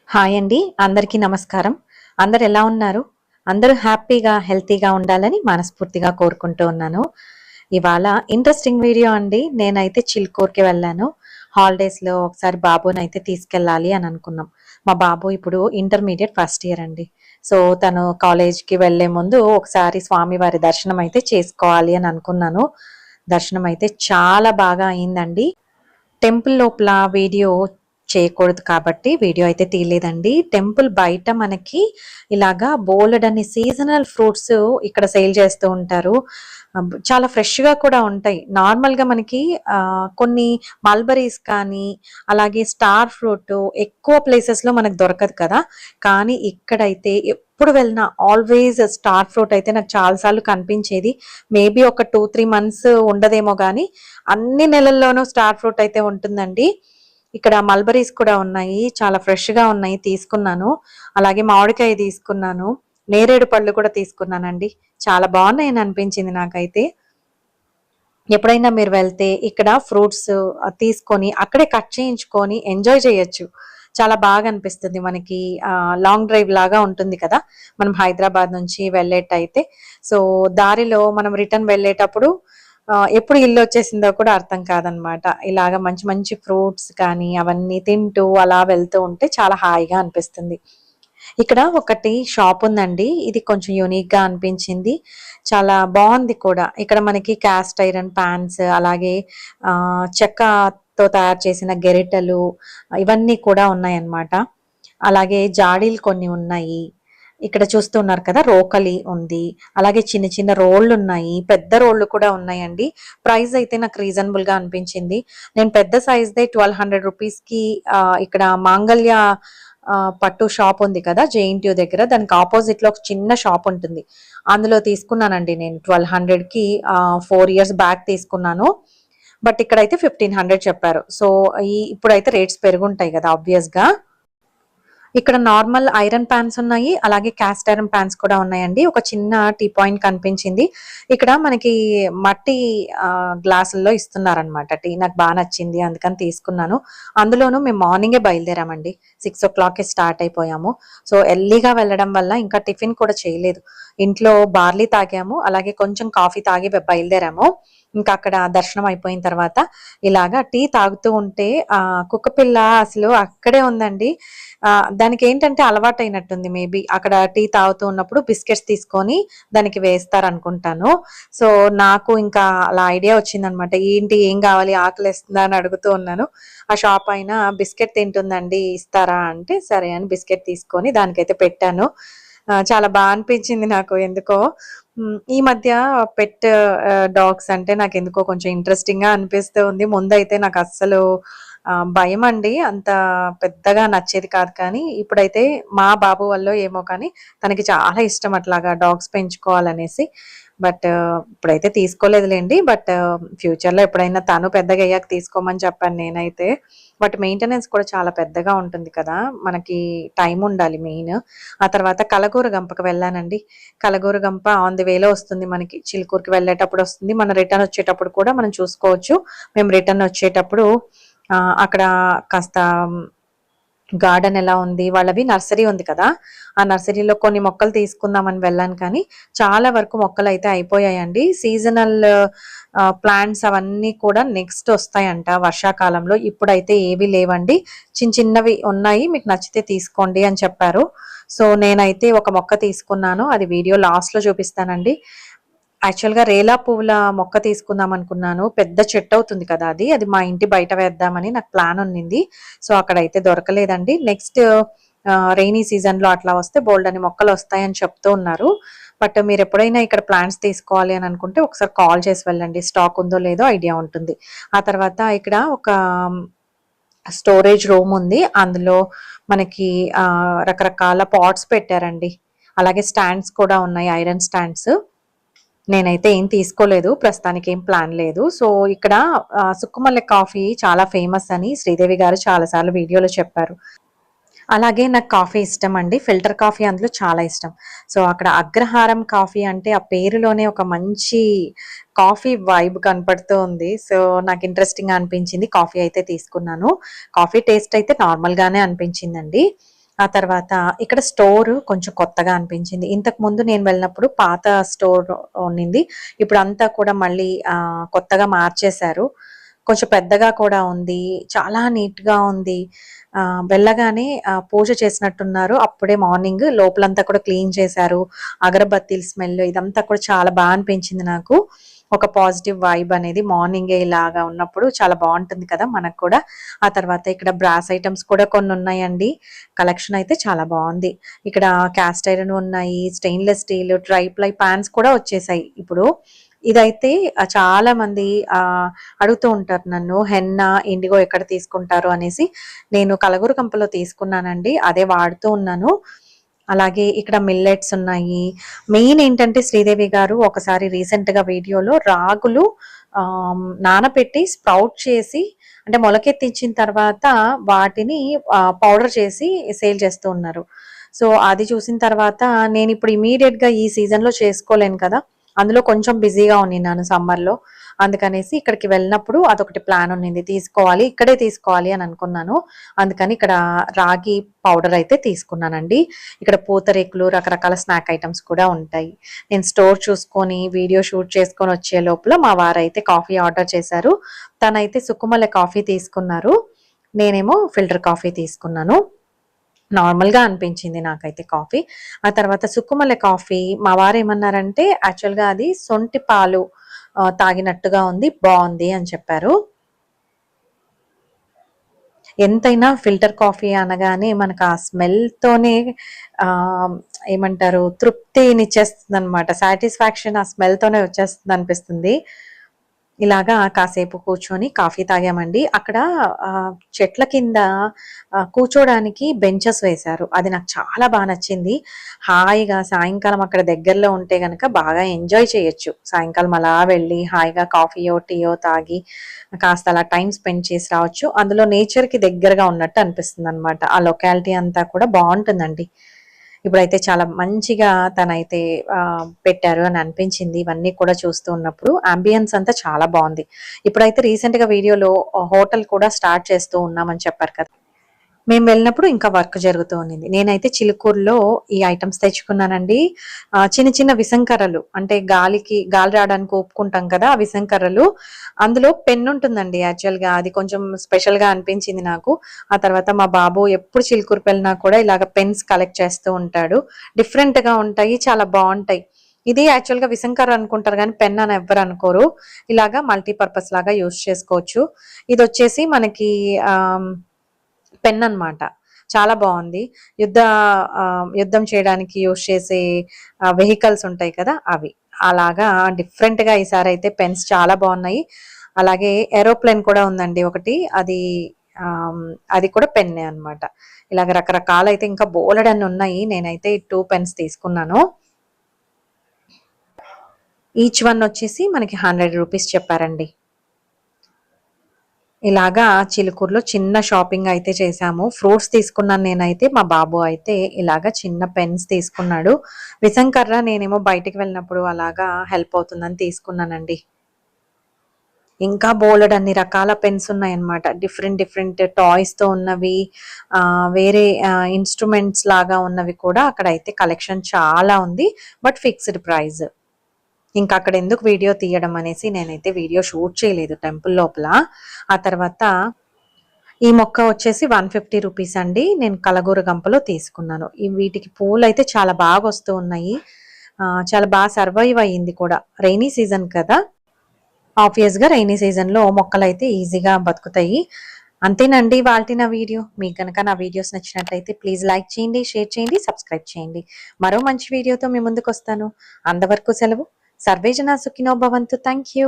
Hi అండి. అందరికీ నమస్కారం. అందరూ ఎలా ఉన్నారు? అందరూ హ్యాపీగా, హెల్తీగా ఉండాలని మనస్ఫూర్తిగా కోరుకుంటూ ఉన్నాను. ఇవాళ ఇంట్రెస్టింగ్ వీడియో అండి. నేనైతే చిలుకూరుకి వెళ్ళాను. హాలిడేస్‌లో ఒకసారి బాబునైతే తీసుకెళ్ళాలి అని అనుకున్నాం. మా బాబు ఇప్పుడు ఇంటర్మీడియేట్ ఫస్ట్ ఇయర్ అండి. సో, తను కాలేజ్‌కి వెళ్ళే ముందు ఒకసారి స్వామివారి దర్శనం అయితే చేసుకోవాలి అని అనుకున్నాను. దర్శనం అయితే చాలా బాగా అయిందండి. టెంపుల్ లోపల వీడియో చేయకూడదు కాబట్టి వీడియో అయితే తీయలేదండి. టెంపుల్ బయట మనకి ఇలాగా బోలెడన్ని సీజనల్ ఫ్రూట్స్ ఇక్కడ సేల్ చేస్తూ ఉంటారు. చాలా ఫ్రెష్‌గా కూడా ఉంటాయి. నార్మల్‌గా మనకి కొన్ని మల్బరీస్ కానీ, అలాగే స్టార్ ఫ్రూట్ ఎక్కువ ప్లేసెస్‌లో మనకు దొరకదు కదా! కానీ ఇక్కడైతే ఎప్పుడు వెళ్ళినా ఆల్వేస్ స్టార్ ఫ్రూట్ అయితే నాకు చాలా సార్లు కనిపించేది. మేబీ ఒక 2, 3 మంత్స్ ఉండదేమో గానీ అన్ని నెలల్లోనూ స్టార్ ఫ్రూట్ అయితే ఉంటుందండి. ఇక్కడ మల్బరీస్ కూడా ఉన్నాయి. చాలా ఫ్రెష్‌గా ఉన్నాయి తీసుకున్నాను. అలాగే మామిడికాయ తీసుకున్నాను. నేరేడు పళ్ళు కూడా తీసుకున్నానండి. చాలా బాగున్నాయని అనిపించింది నాకైతే. ఎప్పుడైనా మీరు వెళ్తే ఇక్కడ ఫ్రూట్స్ తీసుకొని అక్కడే కట్ చేయించుకొని ఎంజాయ్ చేయొచ్చు. చాలా బాగా అనిపిస్తుంది మనకి. లాంగ్ డ్రైవ్ లాగా ఉంటుంది కదా! మనం హైదరాబాద్ నుంచి వెళ్ళేటైతే. సో, దారిలో మనం రిటర్న్ వెళ్ళేటప్పుడు ఎప్పుడు ఇల్లొచ్చేసిందో కూడా అర్థం కాదనమాట. ఇలాగ మంచి మంచి ఫ్రూట్స్ కానీ అవన్నీ తింటూ అలా వెళ్తూ ఉంటే చాలా హాయిగా అనిపిస్తుంది. ఇక్కడ ఒకటి షాప్ ఉందండి. ఇది కొంచెం యూనిక్‌గా అనిపించింది. చాలా బావుంది కూడా. ఇక్కడ మనకి కాస్ట్ ఐరన్ పాన్స్ అలాగే చెక్కతో తయారు చేసిన గెరిటెలు ఇవన్నీ కూడా ఉన్నాయన్నమాట. అలాగే జాడీలు కొన్ని ఉన్నాయి. ఇక్కడ చూస్తున్నారు కదా! రోకలి ఉంది. అలాగే చిన్న చిన్న రోళ్ళున్నాయి. పెద్ద రోళ్ళు కూడా ఉన్నాయండి. ప్రైస్ అయితే నాకు రీజనబుల్‌గా అనిపించింది. నేను పెద్ద సైజ్‌దే ₹1200కి ఇక్కడ మాంగళ్య పట్టు షాప్ ఉంది కదా! జేఎన్‌టీయూ దగ్గర. దానికి అపోజిట్‌లో ఒక చిన్న షాప్ ఉంటుంది. అందులో తీసుకున్నానండి నేను 1200కి 4 ఇయర్స్ బ్యాక్ తీసుకున్నాను. బట్ ఇక్కడైతే 1500 చెప్పారు. సో, ఇప్పుడైతే రేట్స్ పెరుగుంటాయి కదా! ఆబ్వియస్‌గా. ఇక్కడ నార్మల్ ఐరన్ పాన్స్ ఉన్నాయి. అలాగే కాస్ట్ ఐరన్ పాన్స్ కూడా ఉన్నాయండి. ఒక చిన్న టీ పాయింట్ కనిపించింది. ఇక్కడ మనకి మట్టి గ్లాసుల్లో ఇస్తున్నారనమాట టీ. నాకు బా నచ్చింది. అందుకని తీసుకున్నాను. అందులోనూ మేము మార్నింగే బయలుదేరామండి. 6:00కే స్టార్ట్ అయిపోయాము. సో, ఎర్లీగా వెళ్ళడం వల్ల ఇంకా టిఫిన్ కూడా చేయలేదు. ఇంట్లో బార్లీ తాగాము. అలాగే కొంచెం కాఫీ తాగి బయలుదేరాము. ఇంకా అక్కడ దర్శనం అయిపోయిన తర్వాత ఇలాగా టీ తాగుతూ ఉంటే కుక్కపిల్ల అసలు అక్కడే ఉందండి. దానికేంటంటే అలవాటైనట్టుంది మేబీ. అక్కడ టీ తాగుతూ ఉన్నప్పుడు బిస్కెట్స్ తీసుకొని దానికి వేస్తారనుకుంటాను. సో, నాకు ఇంకా అలా ఐడియా వచ్చిందనమాట. ఏంటి ఏం కావాలి ఆకలేస్తుందా అని అడుగుతూ ఉన్నాను. ఆ షాప్ ఆయన బిస్కెట్ తింటుందండి ఇస్తారా అంటే, సరే అని బిస్కెట్ తీసుకొని దానికైతే పెట్టాను. చాలా బా అనిపించింది నాకు ఎందుకో. ఈ మధ్య పెట్ డాగ్స్ అంటే నాకెందుకో కొంచెం ఇంట్రెస్టింగ్‌గా అనిపిస్తూ ఉంది. ముందైతే నాకస్సలు భయమండి. అంత పెద్దగా నచ్చేది కాదు కానీ, ఇప్పుడైతే మా బాబు వల్లో ఏమో కానీ తనకి చాలా ఇష్టం అట్లాగా డాగ్స్ పెంచుకోవాలనేసి. బట్ ఇప్పుడైతే తీసుకోలేదులెండి. బట్ ఫ్యూచర్‌లో ఎప్పుడైనా తను పెద్దగయ్యాక తీసుకోమని చెప్పాను నేనైతే. బట్ మెయింటెనెన్స్ కూడా చాలా పెద్దగా ఉంటుంది కదా! మనకి టైం ఉండాలి మెయిన్. ఆ తర్వాత కలగూర గంపకి వెళ్ళానండి. కలగూర గంప ఆన్ ది వేలో వస్తుంది మనకి. చిలుకూరుకి వెళ్ళేటప్పుడు వస్తుంది. మన రిటర్న్ వచ్చేటప్పుడు కూడా మనం చూసుకోవచ్చు. మేము రిటర్న్ వచ్చేటప్పుడు అక్కడ కాస్త గార్డెన్ ఎలా ఉంది, వాళ్ళవి నర్సరీ ఉంది కదా! ఆ నర్సరీలో కొన్ని మొక్కలు తీసుకుందామని వెళ్ళాను కానీ, చాలా వరకు మొక్కలైతే అయిపోయాయండి. సీజనల్ ప్లాంట్స్ అవన్నీ కూడా నెక్స్ట్ వస్తాయంట వర్షాకాలంలో. ఇప్పుడైతే ఏవి లేవండి. చిన్నవి ఉన్నాయి. మీకు నచ్చితే తీసుకోండి అని చెప్పారు. సో, నేనైతే ఒక మొక్క తీసుకున్నాను. అది వీడియో లాస్ట్‌లో చూపిస్తానండి. యాక్చువల్‌గా రేలా పువ్వుల మొక్క తీసుకుందాం అనుకున్నాను. పెద్ద చెట్టవుతుంది కదా అది. అది మా ఇంటి బయట వేద్దామని నాకు ప్లాన్ ఉన్నింది. సో, అక్కడైతే దొరకలేదండి. నెక్స్ట్ రెయినీ సీజన్‌లో అట్లా వస్తే బోలెడన్ని మొక్కలొస్తాయని చెప్తూ ఉన్నారు. బట్ మీరెప్పుడైనా ఇక్కడ ప్లాంట్స్ తీసుకోవాలి అని అనుకుంటే ఒకసారి కాల్ చేసి వెళ్ళండి. స్టాక్ ఉందో లేదో ఐడియా ఉంటుంది. ఆ తర్వాత ఇక్కడ ఒక స్టోరేజ్ రూమ్ ఉంది. అందులో మనకి రకరకాల పాట్స్ పెట్టారండి. అలాగే స్టాండ్స్ కూడా ఉన్నాయి. Iron stands. నేనైతే ఏం తీసుకోలేదు. ప్రస్తుతానికి ఏం ప్లాన్ లేదు. సో, ఇక్కడ సుక్కుమల్లె కాఫీ చాలా ఫేమస్ అని శ్రీదేవి గారు చాలా సార్లు వీడియోలో చెప్పారు. అలాగే నాకు కాఫీ ఇష్టమండి. ఫిల్టర్ కాఫీ అందులో చాలా ఇష్టం. సో, అక్కడ అగ్రహారం కాఫీ అంటే ఆ పేరులోనే ఒక మంచి కాఫీ వైబ్ కనపడుతూ ఉంది. సో, నాకు ఇంట్రెస్టింగ్‌గా అనిపించింది. కాఫీ అయితే తీసుకున్నాను. కాఫీ టేస్ట్ అయితే నార్మల్‌గానే అనిపించిందండి. ఆ తర్వాత ఇక్కడ స్టోర్ కొంచెం కొత్తగా అనిపించింది. ఇంతకు ముందు నేను వెళ్ళినప్పుడు పాత స్టోర్ ఉన్నింది. ఇప్పుడు అంతా కూడా మళ్ళీ కొత్తగా మార్చేశారు. కొంచెం పెద్దగా కూడా ఉంది. చాలా నీట్‌గా ఉంది. వెళ్ళగానే పూజ చేసినట్టున్నారు. అప్పుడే మార్నింగ్ లోపలంతా కూడా క్లీన్ చేశారు. అగరబత్తీల స్మెల్ ఇదంతా కూడా చాలా అనిపించింది నాకు. ఒక పాజిటివ్ వైబ్ అనేది మార్నింగే ఇలాగా ఉన్నప్పుడు చాలా బాగుంటుంది కదా మనకు కూడా. ఆ తర్వాత ఇక్కడ బ్రాస్ ఐటమ్స్ కూడా కొన్ని ఉన్నాయండి. కలెక్షన్ అయితే చాలా బాగుంది. ఇక్కడ క్యాస్ట్ ఐరన్ ఉన్నాయి, stainless steel, tri ply pans కూడా వచ్చేసాయి ఇప్పుడు. ఇదైతే చాలా మంది అడుగుతూ ఉంటారు నన్ను, హెన్నా ఇండిగో ఎక్కడ తీసుకుంటారు అనేసి. నేను కలగూరు కంపలో తీసుకున్నానండి, అదే వాడుతూ ఉన్నాను. అలాగే ఇక్కడ మిల్లెట్స్ ఉన్నాయి. మెయిన్ ఏంటంటే శ్రీదేవి గారు ఒకసారి రీసెంట్ గా వీడియోలో రాగులు నానబెట్టి స్ప్రౌట్ చేసి, అంటే మొలకెత్తించిన తర్వాత వాటిని పౌడర్ చేసి సేల్ చేస్తూ ఉన్నారు. సో అది చూసిన తర్వాత నేను ఇప్పుడు ఇమీడియట్ గా ఈ సీజన్ లో చేసుకోలేను కదా, అందులో కొంచెం బిజీగా ఉన్నాను సమ్మర్లో. అందుకనేసి ఇక్కడికి వెళ్ళినప్పుడు అదొకటి ప్లాన్ ఉన్నింది, తీసుకోవాలి ఇక్కడే తీసుకోవాలి అని అనుకున్నాను. అందుకని ఇక్కడ రాగి పౌడర్ అయితే తీసుకున్నానండి. ఇక్కడ పూతరేకులు, రకరకాల స్నాక్ ఐటమ్స్ కూడా ఉంటాయి. నేను స్టోర్ చూసుకొని వీడియో షూట్ చేసుకొని వచ్చే లోపల మా వారైతే కాఫీ ఆర్డర్ చేశారు. తనైతే సుకుమల కాఫీ తీసుకున్నారు, నేనేమో ఫిల్టర్ కాఫీ తీసుకున్నాను. నార్మల్గా అనిపించింది నాకైతే కాఫీ. ఆ తర్వాత సుక్కుమల్లె కాఫీ మా వారు ఏమన్నారంటే యాక్చువల్గా అది సొంటి పాలు తాగినట్టుగా ఉంది, బాగుంది అని చెప్పారు. ఎంతైనా ఫిల్టర్ కాఫీ అనగానే మనకు ఆ స్మెల్తోనే ఏమంటారు తృప్తినిచ్చేస్తుంది అనమాట, సాటిస్ఫాక్షన్ ఆ స్మెల్తోనే వచ్చేస్తుంది అనిపిస్తుంది. ఇలాగా కాసేపు కూర్చొని కాఫీ తాగామండి. అక్కడ చెట్ల కింద కూర్చోడానికి బెంచెస్ వేశారు, అది నాకు చాలా బాగా నచ్చింది. హాయిగా సాయంకాలం అక్కడ దగ్గరలో ఉంటే గనక బాగా ఎంజాయ్ చేయొచ్చు. సాయంకాలం అలా వెళ్ళి హాయిగా కాఫీయో టీయో తాగి కాస్త అలా టైం స్పెండ్ చేసి రావచ్చు. అందులో నేచర్కి దగ్గరగా ఉన్నట్టు అనిపిస్తుంది అనమాట. ఆ లొకాలిటీ అంతా కూడా బాగుంటుందండి. ఇప్పుడైతే చాలా మంచిగా తనైతే పెట్టారు అని అనిపించింది. ఇవన్నీ కూడా చూస్తూ ఉన్నప్పుడు అంబియన్స్ అంతా చాలా బాగుంది. ఇప్పుడైతే రీసెంట్ గా వీడియోలో హోటల్ కూడా స్టార్ట్ చేస్తూ ఉన్నామని చెప్పారు కదా, మేము వెళ్ళినప్పుడు ఇంకా వర్క్ జరుగుతూ ఉన్నింది. నేనైతే చిలుకూరులో ఈ ఐటమ్స్ తెచ్చుకున్నానండి. చిన్న చిన్న విసంకర్రలు, అంటే గాలి రావడానికి ఒప్పుకుంటాం కదా ఆ విసంకర్రలు. అందులో పెన్ ఉంటుందండి, యాక్చువల్ గా అది కొంచెం స్పెషల్ గా అనిపించింది నాకు. ఆ తర్వాత మా బాబు ఎప్పుడు చిలుకూరుకు వెళ్ళినా కూడా ఇలాగ పెన్స్ కలెక్ట్ చేస్తూ ఉంటాడు. డిఫరెంట్ గా ఉంటాయి, చాలా బాగుంటాయి. ఇది యాక్చువల్ గా విసంకర్ర అనుకుంటారు కానీ పెన్ అని ఎవ్వరు అనుకోరు. ఇలాగా మల్టీపర్పస్ లాగా యూస్ చేసుకోవచ్చు. ఇది వచ్చేసి మనకి పెన్ అన్నమాట. చాలా బాగుంది. యుద్ధం చేయడానికి యూస్ చేసే వెహికల్స్ ఉంటాయి కదా అవి. అలాగా డిఫరెంట్ గా ఈసారి అయితే పెన్స్ చాలా బాగున్నాయి. అలాగే ఏరోప్లేన్ కూడా ఉందండి ఒకటి, అది కూడా పెన్నే అన్నమాట. ఇలాగ రకరకాల అయితే ఇంకా బోలెడన్ని ఉన్నాయి. నేనైతే 2 పెన్స్ తీసుకున్నాను. ఈచ్ వన్ వచ్చేసి మనకి 100 రూపీస్ చెప్పారండి. ఇలాగా చిలుకూరులో చిన్న షాపింగ్ అయితే చేశాము. ఫ్రూట్స్ తీసుకున్నాను నేనైతే, మా బాబు అయితే ఇలాగా చిన్న పెన్స్ తీసుకున్నాడు. విసంకర్ర నేనేమో బయటికి వెళ్ళినప్పుడు అలాగా హెల్ప్ అవుతుందని తీసుకున్నానండి. ఇంకా బోలెడ్ అన్ని రకాల పెన్స్ ఉన్నాయన్నమాట. డిఫరెంట్ డిఫరెంట్ టాయ్స్ తో ఉన్నవి, వేరే ఇన్స్ట్రుమెంట్స్ లాగా ఉన్నవి కూడా అక్కడైతే కలెక్షన్ చాలా ఉంది. But fixed price. ఇంకా అక్కడ ఎందుకు వీడియో తీయడం అనేసి నేనైతే వీడియో షూట్ చేయలేదు టెంపుల్ లోపల. ఆ తర్వాత ఈ మొక్క వచ్చేసి 150 రూపీస్ అండి. నేను కలగూర గంపలో తీసుకున్నాను. వీటికి పూలు అయితే చాలా బాగా వస్తూ ఉన్నాయి. చాలా బాగా సర్వైవ్ అయ్యింది కూడా, రైనీ సీజన్ కదా. ఆబ్వియస్ గా రైనీ సీజన్ లో మొక్కలు అయితే ఈజీగా బతుకుతాయి. అంతేనండి వాళ్ళ నా వీడియో. మీకు కనుక నా వీడియోస్ నచ్చినట్లయితే ప్లీజ్ లైక్ చేయండి, షేర్ చేయండి, సబ్స్క్రైబ్ చేయండి. మరో మంచి వీడియోతో మీ ముందుకు వస్తాను. అంతవరకు సెలవు. సర్వే జనా సుఖినో భవంతు. Thank you.